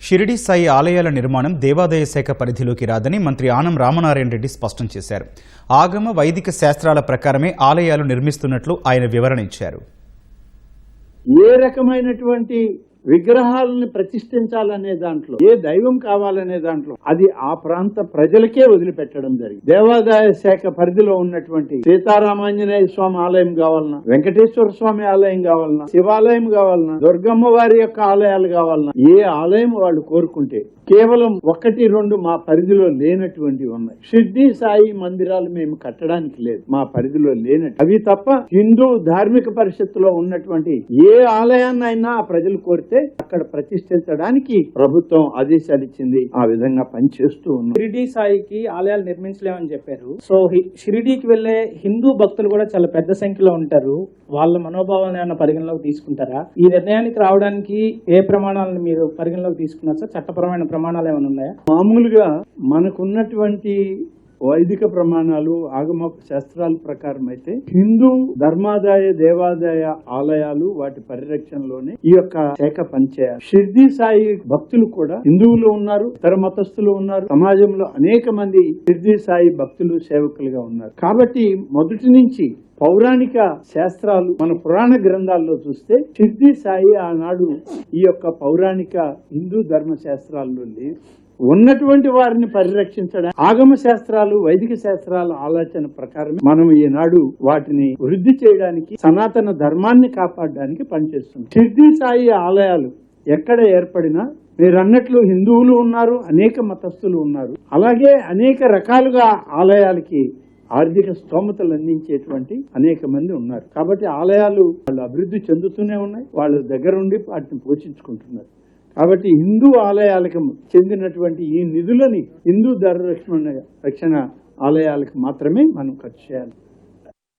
షిరిడి సాయి ఆలయాల నిర్మాణం దేవాదాయ శాఖ పరిధిలోకి రాదని మంత్రి ఆనం రామనారాయణ రెడ్డి స్పష్టం చేశారు. ఆగమ వైదిక శాస్త్రాల ప్రకారమే ఆలయాలు నిర్మిస్తున్నట్లు ఆయన వివరణ ఇచ్చారు. ఏ రకమైనటువంటి విగ్రహాలను ప్రతిష్ఠించాలనే దాంట్లో, ఏ దైవం కావాలనే దాంట్లో అది ఆ ప్రాంత ప్రజలకే వదిలిపెట్టడం జరిగింది. దేవాదాయ శాఖ పరిధిలో ఉన్నటువంటి సీతారామాంజనేయ స్వామి ఆలయం కావాలన్నా, వెంకటేశ్వర స్వామి ఆలయం కావాలన్నా, శివాలయం కావాలన్నా, దుర్గమ్మ వారి యొక్క ఆలయాలు కావాలన్నా, ఏ ఆలయం వాళ్ళు కోరుకుంటే కేవలం 1-2 మా పరిధిలో లేనటువంటివి ఉన్నాయి. షిర్డీ సాయి మందిరాలు మేము కట్టడానికి లేదు, మా పరిధిలో లేనట్టు. అవి తప్ప హిందూ ధార్మిక పరిషత్తులో ఉన్నటువంటి ఏ ఆలయాన్నైనా ఆ ప్రజలు కోరితే అక్కడ ప్రతిష్ఠించడానికి ప్రభుత్వం ఆదేశాలు ఇచ్చింది. ఆ విధంగా పనిచేస్తూ ఉన్నాం. షిరిడి సాయికి ఆలయాలు నిర్మించలేమని చెప్పారు. సో షిరిడీకి వెళ్లే హిందూ భక్తులు కూడా చాలా పెద్ద సంఖ్యలో ఉంటారు. వాళ్ళ మనోభావాలను ఏమైనా పరిగణలోకి తీసుకుంటారా? ఈ నిర్ణయానికి రావడానికి ఏ ప్రమాణాలను మీరు పరిగణలోకి తీసుకున్నారు సార్? చట్టపరమైన ప్రమాణాలు ఏమైనా ఉన్నాయా? మామూలుగా మనకున్నటువంటి వైదిక ప్రమాణాలు, ఆగమ శాస్త్రాల ప్రకారం అయితే హిందూ ధర్మాదాయ దేవాదాయ ఆలయాలు వాటి పరిరక్షణలోనే ఈ యొక్క శాఖ పనిచేయాలి. షిర్డీ సాయి భక్తులు కూడా హిందువులు ఉన్నారు, ఇతర మతస్థులు ఉన్నారు. సమాజంలో అనేక మంది షిర్డీ సాయి భక్తులు సేవకులుగా ఉన్నారు. కాబట్టి మొదటి నుంచి పౌరాణిక శాస్త్రాలు మన పురాణ గ్రంథాల్లో చూస్తే షిర్డీ సాయి ఆనాడు ఈ యొక్క పౌరాణిక హిందూ ధర్మ శాస్త్రాల్లో ఉన్నటువంటి వారిని పరిరక్షించడం, ఆగమ శాస్త్రాలు వైదిక శాస్త్రాల ఆలోచన ప్రకారమే మనం ఈనాడు వాటిని వృద్ధి చేయడానికి, సనాతన ధర్మాన్ని కాపాడడానికి పనిచేస్తుంది. షిర్డీ సాయి ఆలయాలు ఎక్కడ ఏర్పడినా మీరు అన్నట్లు హిందువులు ఉన్నారు, అనేక మతస్థులు ఉన్నారు. అలాగే అనేక రకాలుగా ఆలయాలకి ఆర్థిక స్తోమతలు అందించేటువంటి అనేక మంది ఉన్నారు. కాబట్టి ఆలయాలు వాళ్ళు అభివృద్ధి చెందుతూనే ఉన్నాయి, వాళ్ళ దగ్గర ఉండి వాటిని పోషించుకుంటున్నారు. కాబట్టి హిందూ ఆలయాలకు చెందినటువంటి ఈ నిధులని హిందూ ధర్మ రక్షణ ఆలయాలకు మాత్రమే మనం ఖర్చు చేయాలి.